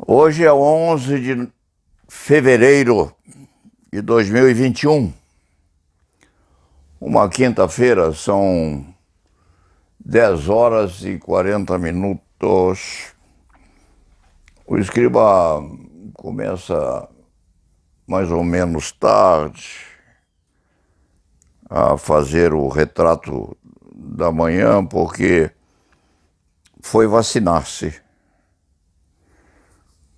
Hoje é 11 de fevereiro de 2021, uma quinta-feira, são 10 horas e 40 minutos. O escriba começa mais ou menos tarde a fazer o retrato da manhã porque foi vacinar-se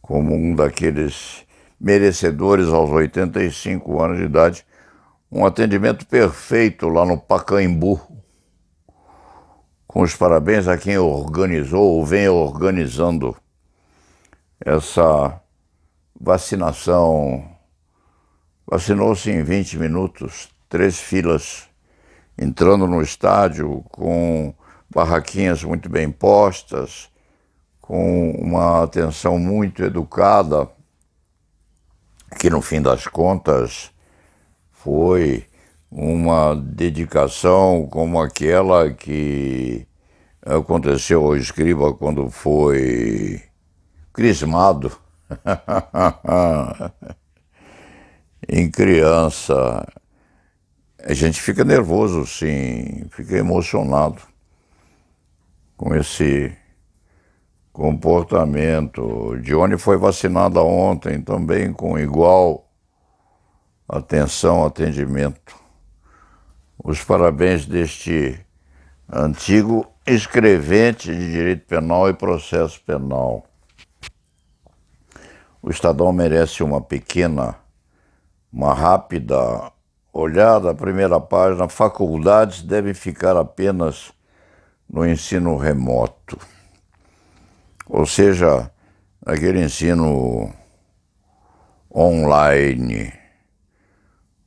como um daqueles merecedores aos 85 anos de idade, um atendimento perfeito lá no Pacaembu, com os parabéns a quem organizou ou vem organizando essa vacinação. Vacinou-se em 20 minutos, 3 filas, entrando no estádio com barraquinhas muito bem postas, com uma atenção muito educada, que no fim das contas foi uma dedicação como aquela que aconteceu ao escriba quando foi crismado em criança. A gente fica nervoso, sim, fica emocionado com esse comportamento. Dione foi vacinada ontem também com igual atenção, atendimento. Os parabéns deste antigo escrevente de direito penal e processo penal. O Estadão merece uma rápida olhada. A primeira página: faculdades devem ficar apenas no ensino remoto. Ou seja, aquele ensino online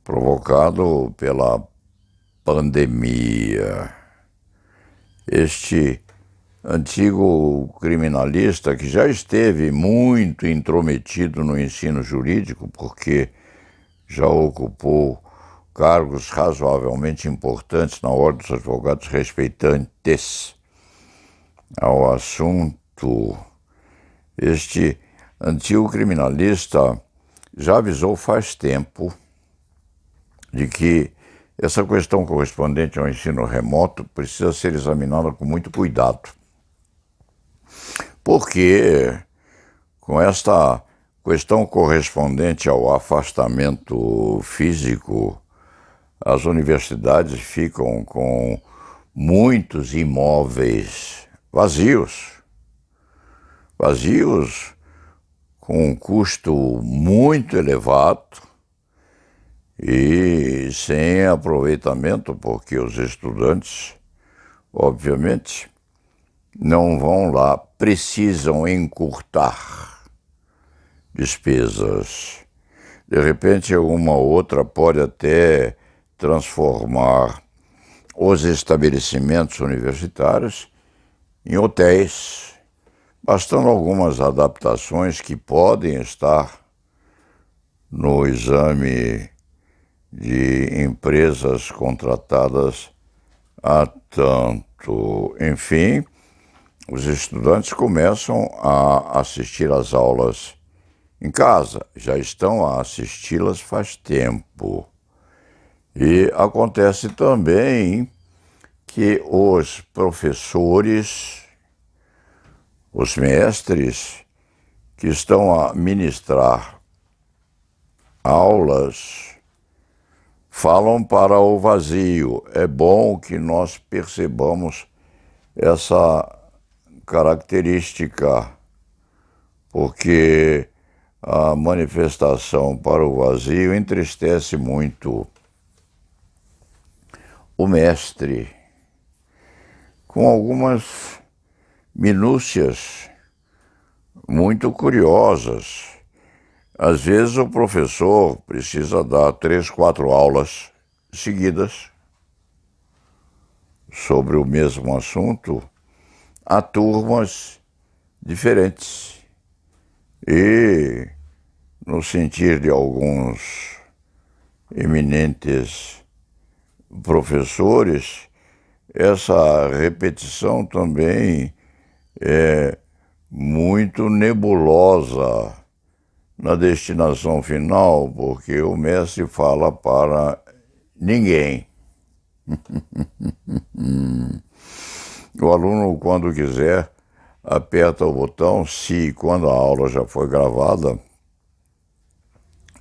provocado pela pandemia. Este antigo criminalista, que já esteve muito intrometido no ensino jurídico, porque já ocupou cargos razoavelmente importantes na Ordem dos Advogados respeitantes ao assunto. Este antigo criminalista já avisou faz tempo de que essa questão correspondente ao ensino remoto precisa ser examinada com muito cuidado, porque com esta questão correspondente ao afastamento físico, as universidades ficam com muitos imóveis vazios com um custo muito elevado e sem aproveitamento, porque os estudantes, obviamente, não vão lá, precisam encurtar despesas. De repente, uma outra pode até transformar os estabelecimentos universitários em hotéis, bastando algumas adaptações que podem estar no exame de empresas contratadas a tanto. Enfim, os estudantes começam a assistir às aulas em casa, já estão a assisti-las faz tempo. E acontece também que os professores, os mestres que estão a ministrar aulas, falam para o vazio. É bom que nós percebamos essa característica, porque a manifestação para o vazio entristece muito o mestre, com algumas minúcias muito curiosas. Às vezes o professor precisa dar 3, 4 aulas seguidas sobre o mesmo assunto a turmas diferentes. E, no sentir de alguns eminentes professores, essa repetição também é muito nebulosa na destinação final, porque o mestre fala para ninguém. O aluno, quando quiser, aperta o botão, se quando a aula já foi gravada,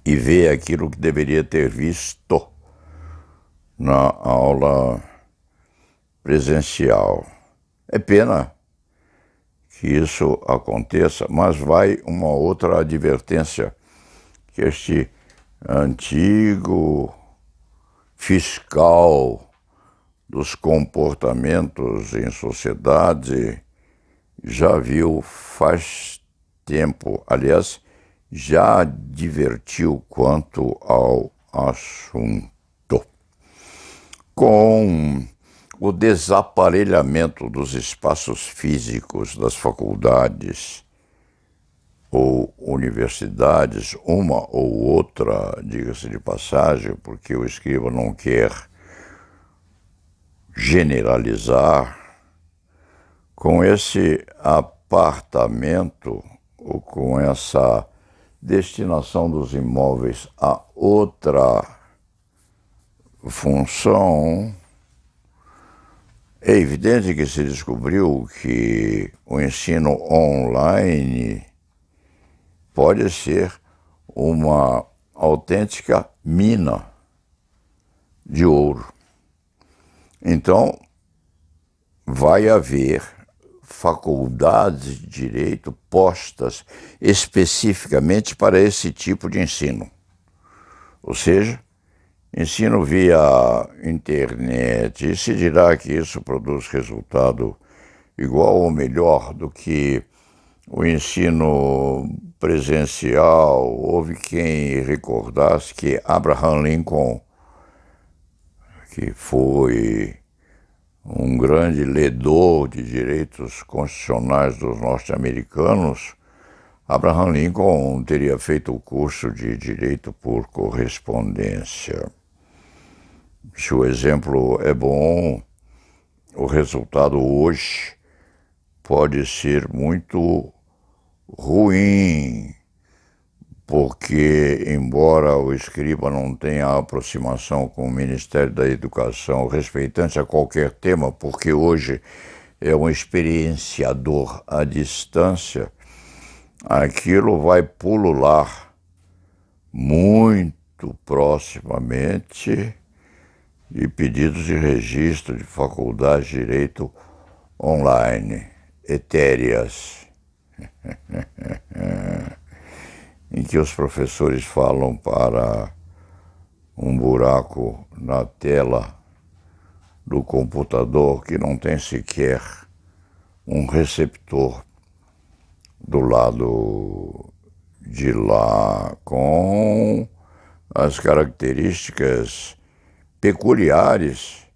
e vê aquilo que deveria ter visto na aula presencial. É pena que isso aconteça, mas vai uma outra advertência, que este antigo fiscal dos comportamentos em sociedade já viu faz tempo, aliás, já advertiu quanto ao assunto. Com o desaparelhamento dos espaços físicos das faculdades ou universidades, uma ou outra, diga-se de passagem, porque o escriba não quer generalizar, com esse apartamento ou com essa destinação dos imóveis a outra função, é evidente que se descobriu que o ensino online pode ser uma autêntica mina de ouro. Então, vai haver faculdades de direito postas especificamente para esse tipo de ensino. Ou seja, ensino via internet, e se dirá que isso produz resultado igual ou melhor do que o ensino presencial. Houve quem recordasse que Abraham Lincoln, que foi um grande ledor de direitos constitucionais dos norte-americanos, Abraham Lincoln teria feito o curso de direito por correspondência. Se o exemplo é bom, o resultado hoje pode ser muito ruim, porque, embora o escriba não tenha aproximação com o Ministério da Educação respeitante a qualquer tema, porque hoje é um experienciador à distância, aquilo vai pulular muito proximamente de pedidos de registro de faculdade de direito online, etéreas, em que os professores falam para um buraco na tela do computador que não tem sequer um receptor do lado de lá, com as características peculiares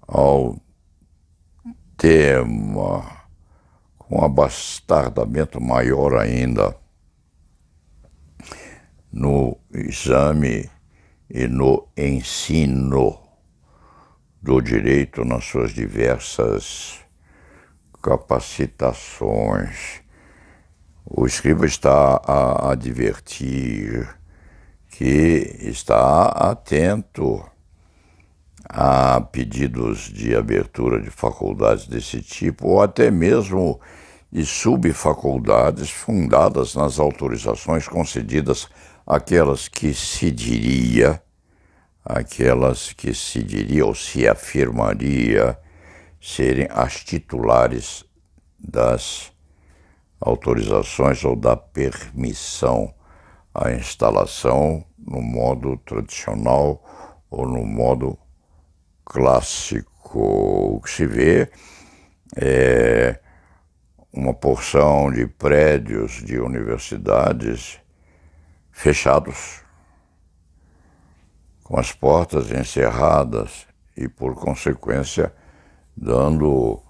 ao tema, com abastardamento maior ainda no exame e no ensino do direito nas suas diversas capacitações. O escriba está a advertir que está atento a pedidos de abertura de faculdades desse tipo, ou até mesmo de subfaculdades fundadas nas autorizações concedidas àquelas que se diria ou se afirmaria serem as titulares das autorizações ou da permissão à instalação no modo tradicional ou no modo clássico. O que se vê é uma porção de prédios de universidades fechados, com as portas encerradas e, por consequência, dando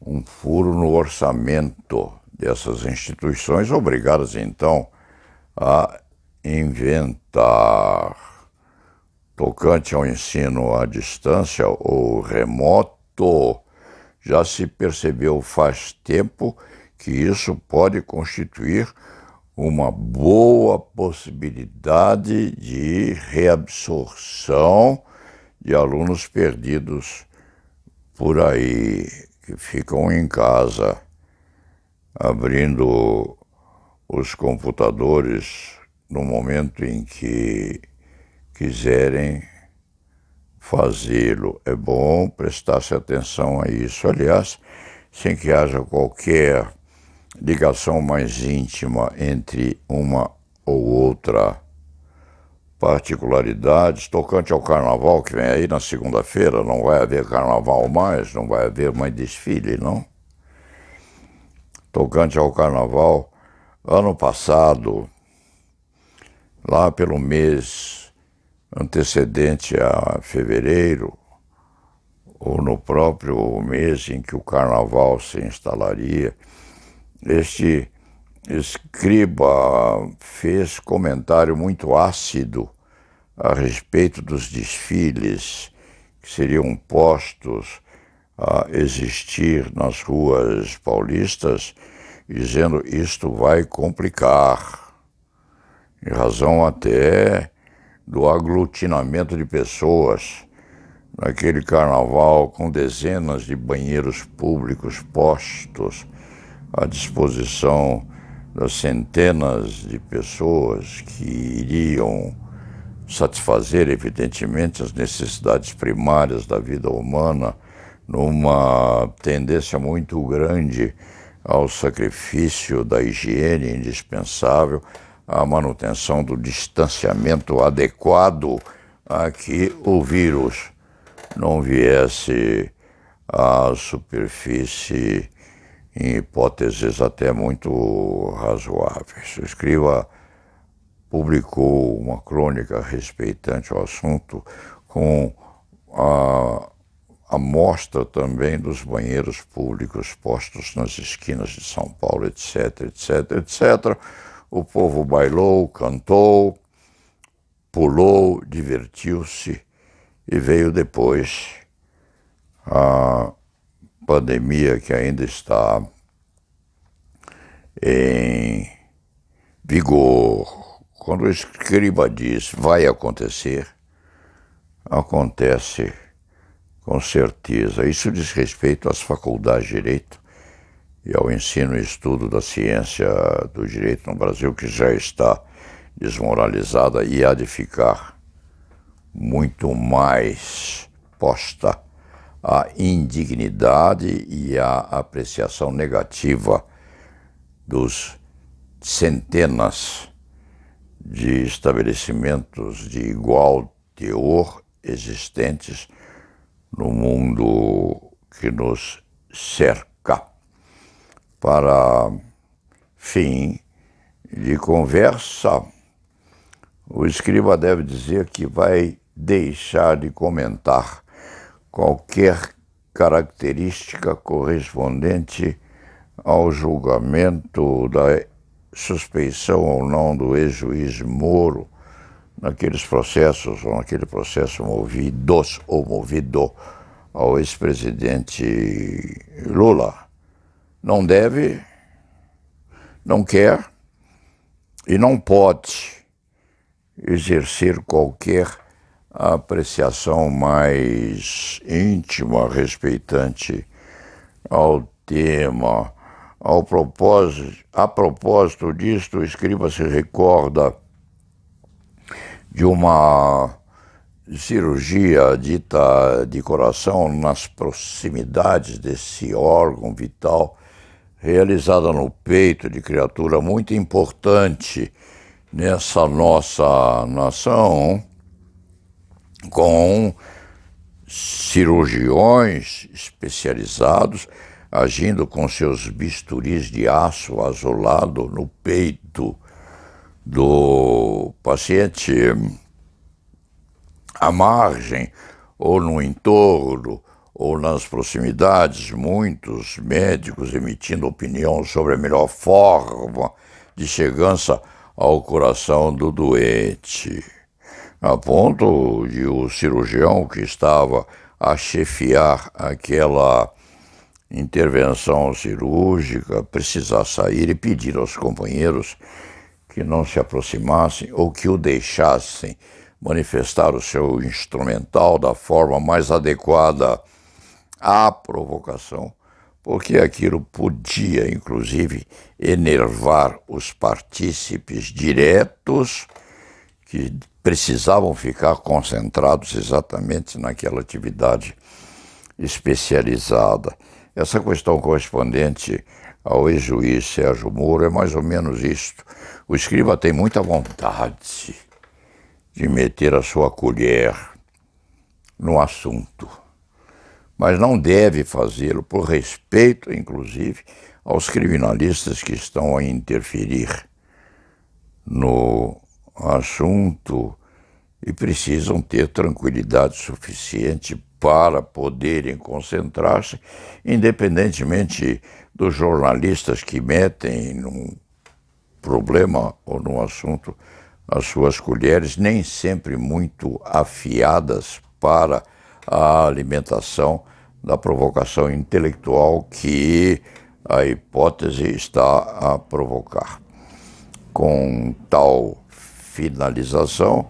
um furo no orçamento dessas instituições, obrigadas, então, a inventar. Tocante ao ensino à distância ou remoto, já se percebeu faz tempo que isso pode constituir uma boa possibilidade de reabsorção de alunos perdidos por aí, que ficam em casa, abrindo os computadores no momento em que quiserem fazê-lo. É bom prestar-se atenção a isso. Aliás, sem que haja qualquer ligação mais íntima entre uma ou outra particularidades tocante ao carnaval, que vem aí na segunda-feira. Não vai haver carnaval mais, não vai haver mais desfile, não? Tocante ao carnaval, ano passado, lá pelo mês antecedente a fevereiro, ou no próprio mês em que o carnaval se instalaria, este escriba fez comentário muito ácido a respeito dos desfiles que seriam postos a existir nas ruas paulistas, dizendo que isto vai complicar, em razão até do aglutinamento de pessoas naquele carnaval, com dezenas de banheiros públicos postos à disposição das centenas de pessoas que iriam satisfazer, evidentemente, as necessidades primárias da vida humana, numa tendência muito grande ao sacrifício da higiene indispensável, à manutenção do distanciamento adequado a que o vírus não viesse à superfície em hipóteses até muito razoáveis. O escriba publicou uma crônica respeitante ao assunto, com a mostra também dos banheiros públicos postos nas esquinas de São Paulo, etc, etc, etc. O povo bailou, cantou, pulou, divertiu-se, e veio depois a pandemia, que ainda está em vigor. Quando o escriba diz vai acontecer, acontece com certeza. Isso diz respeito às faculdades de Direito e ao ensino e estudo da ciência do direito no Brasil, que já está desmoralizada e há de ficar muito mais posta à indignidade e à apreciação negativa dos centenas de estabelecimentos de igual teor existentes no mundo que nos cerca. Para fim de conversa, o escriba deve dizer que vai deixar de comentar qualquer característica correspondente ao julgamento da suspeição ou não do ex-juiz Moro naqueles processos, ou naquele processo movido ao ex-presidente Lula. Não deve, não quer e não pode exercer qualquer apreciação mais íntima, respeitante ao tema. A propósito disto, o escriba se recorda de uma cirurgia dita de coração nas proximidades desse órgão vital, realizada no peito de criatura muito importante nessa nossa nação, com cirurgiões especializados agindo com seus bisturis de aço azulado no peito do paciente, à margem ou no entorno ou nas proximidades, muitos médicos emitindo opinião sobre a melhor forma de chegança ao coração do doente, a ponto de o cirurgião que estava a chefiar aquela intervenção cirúrgica, precisar sair e pedir aos companheiros que não se aproximassem ou que o deixassem manifestar o seu instrumental da forma mais adequada à provocação, porque aquilo podia, inclusive, enervar os partícipes diretos que precisavam ficar concentrados exatamente naquela atividade especializada. Essa questão correspondente ao ex-juiz Sérgio Moro é mais ou menos isto. O escriba tem muita vontade de meter a sua colher no assunto, mas não deve fazê-lo por respeito, inclusive, aos criminalistas que estão a interferir no assunto e precisam ter tranquilidade suficiente para poderem concentrar-se, independentemente dos jornalistas que metem num problema ou num assunto as suas colheres, nem sempre muito afiadas para a alimentação da provocação intelectual que a hipótese está a provocar. Com tal finalização,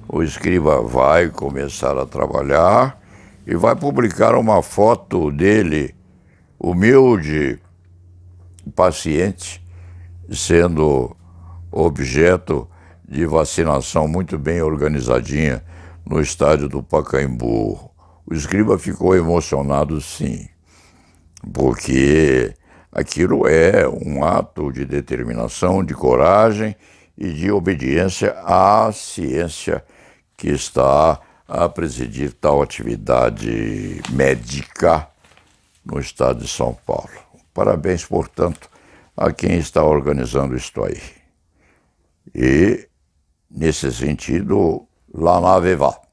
o escriba vai começar a trabalhar e vai publicar uma foto dele, humilde, paciente, sendo objeto de vacinação muito bem organizadinha no estádio do Pacaembu. O escriba ficou emocionado, sim, porque aquilo é um ato de determinação, de coragem e de obediência à ciência que está a presidir tal atividade médica no estado de São Paulo. Parabéns, portanto, a quem está organizando isto aí. E, nesse sentido, lá na Vevá.